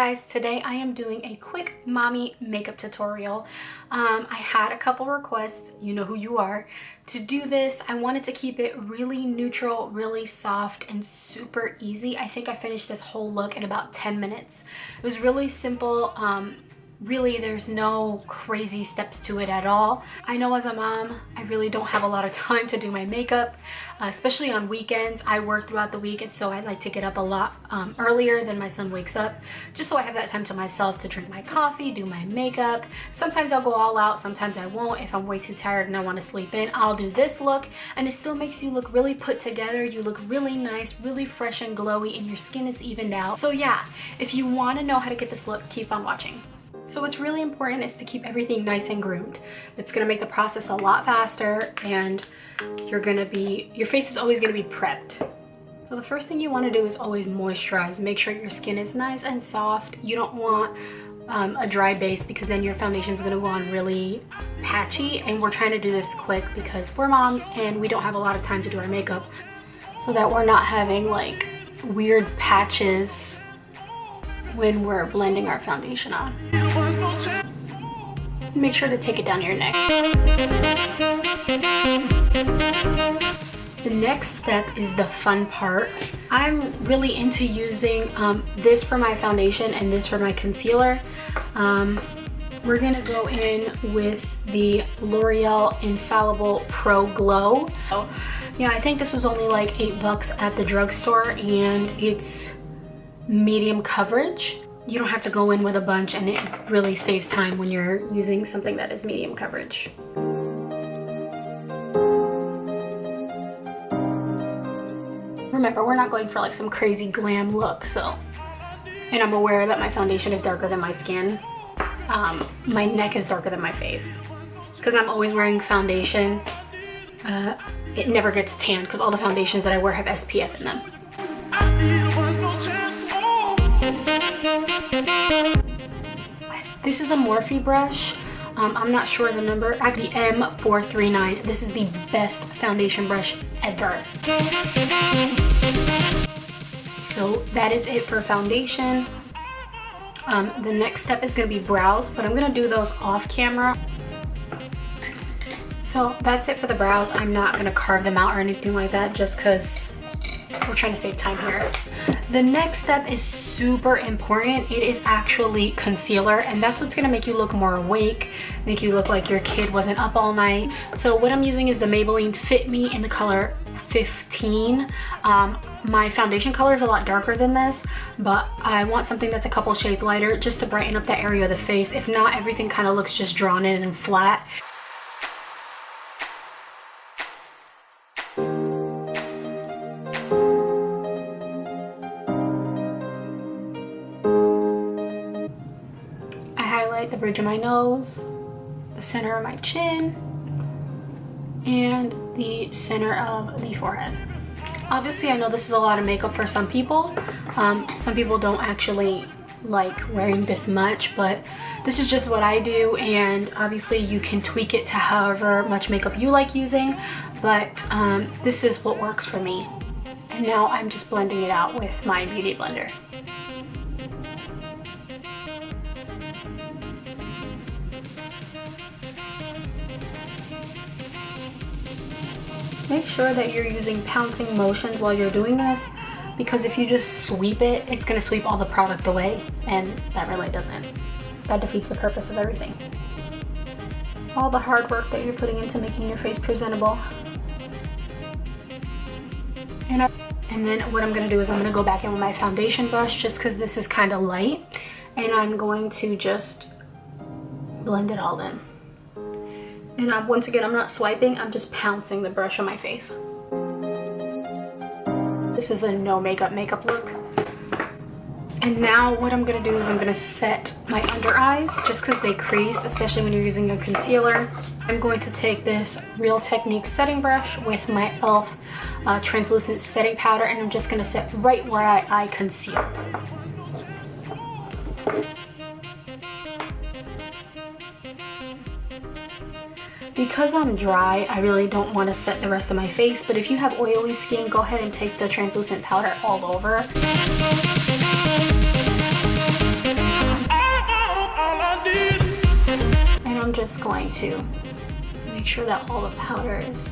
guys, today I am doing a quick mommy makeup tutorial. I had a couple requests, you know who you are, to do this. I wanted to keep it really neutral, really soft, and super easy. I think I finished this whole look in about 10 minutes. It was really simple. Really, there's no crazy steps to it at all. I know as a mom, I really don't have a lot of time to do my makeup, especially on weekends. I work throughout the week, and so I like to get up a lot earlier than my son wakes up, just so I have that time to myself to drink my coffee, do my makeup. Sometimes I'll go all out, sometimes I won't. If I'm way too tired and I want to sleep in, I'll do this look, and it still makes you look really put together. You look really nice, really fresh and glowy, and your skin is evened out. So yeah, if you want to know how to get this look, keep on watching. So what's really important is to keep everything nice and groomed. It's gonna make the process a lot faster, and your face is always gonna be prepped. So the first thing you wanna do is always moisturize. Make sure your skin is nice and soft. You don't want a dry base, because then your foundation is gonna go on really patchy, and we're trying to do this quick because we're moms and we don't have a lot of time to do our makeup, so that we're not having like weird patches when we're blending our foundation on. Make sure to take it down your neck. The next step is the fun part. I'm really into using this for my foundation and this for my concealer. We're gonna go in with the L'Oreal Infallible Pro Glow. So, yeah, I think this was only like $8 at the drugstore, and it's medium coverage. You don't have to go in with a bunch, and it really saves time when you're using something that is medium coverage. Remember, we're not going for like some crazy glam look, so. And I'm aware that my foundation is darker than my skin. My neck is darker than my face. Because I'm always wearing foundation, it never gets tanned because all the foundations that I wear have SPF in them. This is a Morphe brush. I'm not sure the number. The M439. This is the best foundation brush ever. So that is it for foundation. The next step is going to be brows, but I'm going to do those off camera. So that's it for the brows. I'm not going to carve them out or anything like that, just because we're trying to save time here. The next step is super important. It is actually concealer, and that's what's gonna make you look more awake, make you look like your kid wasn't up all night. So what I'm using is the Maybelline Fit Me in the color 15. My foundation color is a lot darker than this, but I want something that's a couple shades lighter just to brighten up that area of the face. If not, everything kind of looks just drawn in and flat. The bridge of my nose, the center of my chin, and the center of the forehead. Obviously, I know this is a lot of makeup for some people. Some people don't actually like wearing this much, but this is just what I do, and obviously you can tweak it to however much makeup you like using, but this is what works for me. And now I'm just blending it out with my beauty blender. Make sure that you're using pouncing motions while you're doing this, because if you just sweep it, it's going to sweep all the product away, and that really doesn't. That defeats the purpose of everything. All the hard work that you're putting into making your face presentable. And then what I'm going to do is I'm going to go back in with my foundation brush, just because this is kind of light, and I'm going to just blend it all in. And once again, I'm not swiping, I'm just pouncing the brush on my face. This is a no makeup look. And now what I'm gonna do is I'm gonna set my under eyes, just because they crease, especially when you're using a concealer. I'm going to take this Real Techniques setting brush with my e.l.f. translucent setting powder, and I'm just gonna set right where I concealed. Because I'm dry, I really don't want to set the rest of my face, but if you have oily skin, go ahead and take the translucent powder all over. And I'm just going to make sure that all the powder is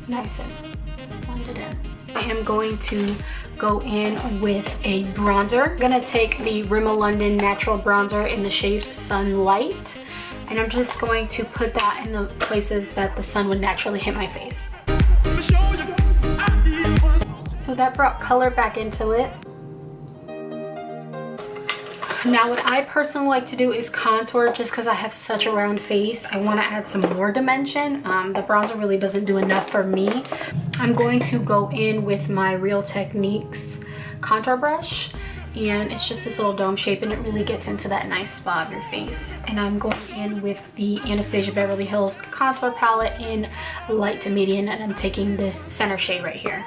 nice and blended in. I am going to go in with a bronzer. I'm gonna take the Rimmel London Natural Bronzer in the shade Sunlight, and I'm just going to put that in the places that the sun would naturally hit my face. So that brought color back into it. Now what I personally like to do is contour, just because I have such a round face. I want to add some more dimension. The bronzer really doesn't do enough for me. I'm going to go in with my Real Techniques contour brush, and it's just this little dome shape, and it really gets into that nice spot of your face. And I'm going in with the Anastasia Beverly Hills contour palette in light to medium, and I'm taking this center shade right here.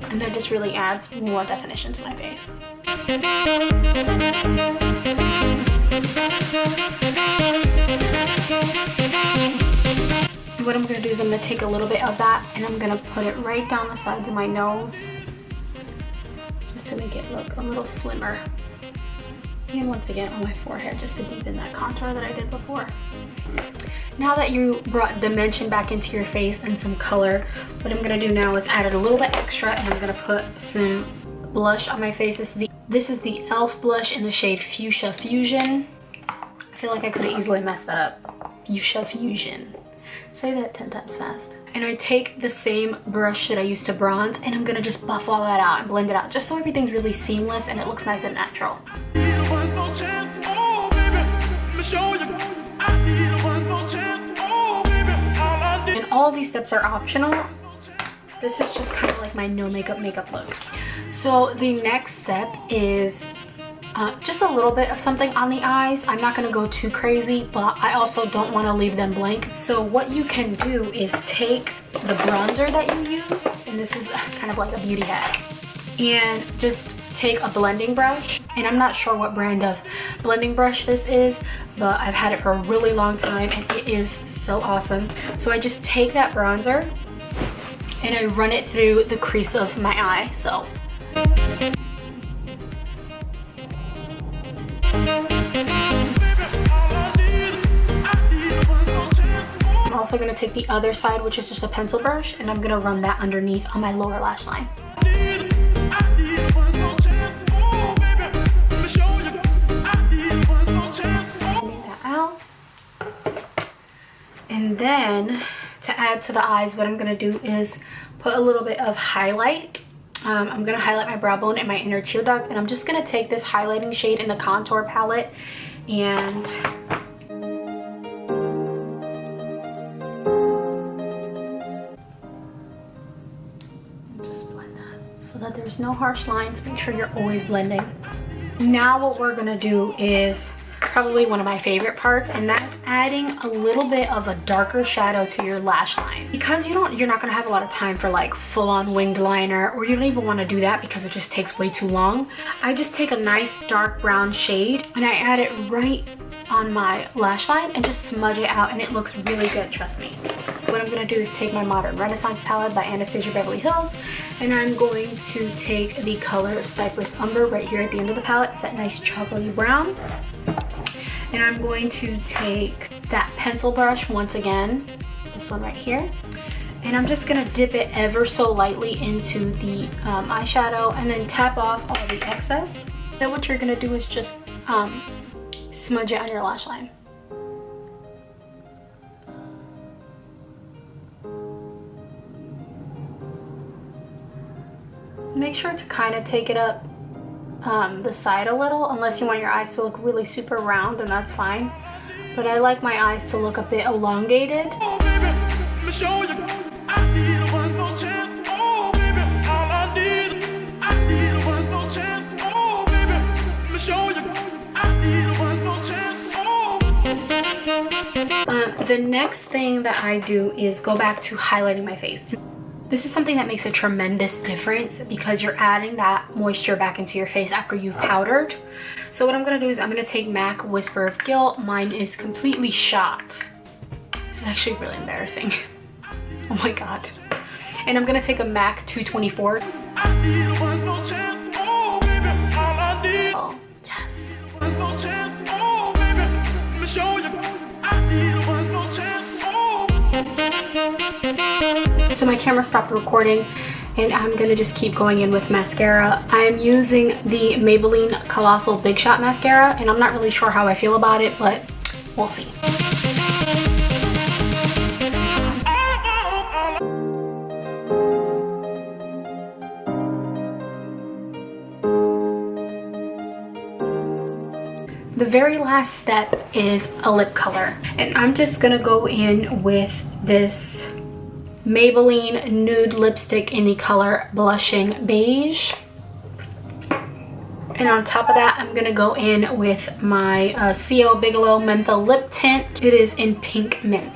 And that just really adds more definition to my face. What I'm going to do is I'm going to take a little bit of that and I'm going to put it right down the sides of my nose, just to make it look a little slimmer. And once again on my forehead, just to deepen that contour that I did before. Now that you brought dimension back into your face and some color, what I'm going to do now is add it a little bit extra, and I'm going to put some blush on my face. This is the e.l.f. blush in the shade Fuchsia Fusion. I feel like I could have easily messed that up. Fuchsia Fusion. Say that 10 times fast. And I take the same brush that I used to bronze, and I'm going to just buff all that out and blend it out, just so everything's really seamless and it looks nice and natural. And all of these steps are optional. This is just kind of like my no makeup look. So the next step is just a little bit of something on the eyes. I'm not going to go too crazy, but I also don't want to leave them blank. So what you can do is take the bronzer that you used, and this is kind of like a beauty hack, and just take a blending brush. And I'm not sure what brand of blending brush this is, but I've had it for a really long time and it is so awesome. So I just take that bronzer and I run it through the crease of my eye. So I'm also going to take the other side, which is just a pencil brush, and I'm going to run that underneath on my lower lash line. And then to add to the eyes, what I'm going to do is put a little bit of highlight. I'm going to highlight my brow bone and my inner tear duct, and I'm just going to take this highlighting shade in the contour palette and just blend that so that there's no harsh lines. Make sure you're always blending. Now what we're going to do is probably one of my favorite parts, and that's adding a little bit of a darker shadow to your lash line. Because you're not going to have a lot of time for like full-on winged liner, or you don't even want to do that because it just takes way too long. I just take a nice dark brown shade and I add it right on my lash line and just smudge it out, and it looks really good, trust me. What I'm going to do is take my Modern Renaissance palette by Anastasia Beverly Hills, and I'm going to take the color Cypress Umber right here at the end of the palette. It's that nice chocolatey brown. And I'm going to take that pencil brush once again, this one right here, and I'm just going to dip it ever so lightly into the eyeshadow and then tap off all the excess. Then what you're going to do is just smudge it on your lash line. Make sure to kind of take it up the side a little, unless you want your eyes to look really super round, and that's fine. But I like my eyes to look a bit elongated. Oh, baby, let me show you. I need one more chance. Oh, baby, all I need one more chance. Oh, baby, let me show you. I need one more chance. Oh. The next thing that I do is go back to highlighting my face. This is something that makes a tremendous difference because you're adding that moisture back into your face after you've powdered. So what I'm going to do is I'm going to take MAC Whisper of Guilt. Mine is completely shot. This is actually really embarrassing. Oh my god. And I'm gonna take a MAC 224. I need one more chance. Oh, baby, all I need. Oh, yes. One more chance. Oh, baby, let me show you. I need one more chance. Oh. So my camera stopped recording and I'm gonna just keep going in with mascara. I'm using the Maybelline Colossal Big Shot Mascara, and I'm not really sure how I feel about it, but we'll see. The very last step is a lip color, and I'm just gonna go in with this Maybelline nude lipstick in the color Blushing Beige. And on top of that, I'm gonna go in with my C.O. Bigelow Menthol Lip Tint. It is in Pink Mint.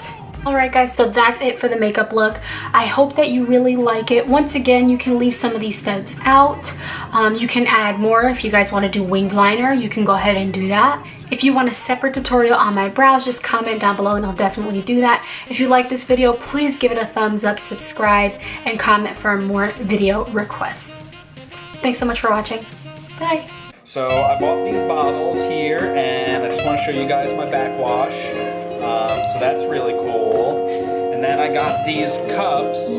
Alright guys, so that's it for the makeup look. I hope that you really like it. Once again, you can leave some of these steps out. You can add more if you guys want to do winged liner. You can go ahead and do that. If you want a separate tutorial on my brows, just comment down below and I'll definitely do that. If you like this video, please give it a thumbs up, subscribe, and comment for more video requests. Thanks so much for watching. Bye. So I bought these bottles here, and I just want to show you guys my backwash. So that's really cool. And then I got these cups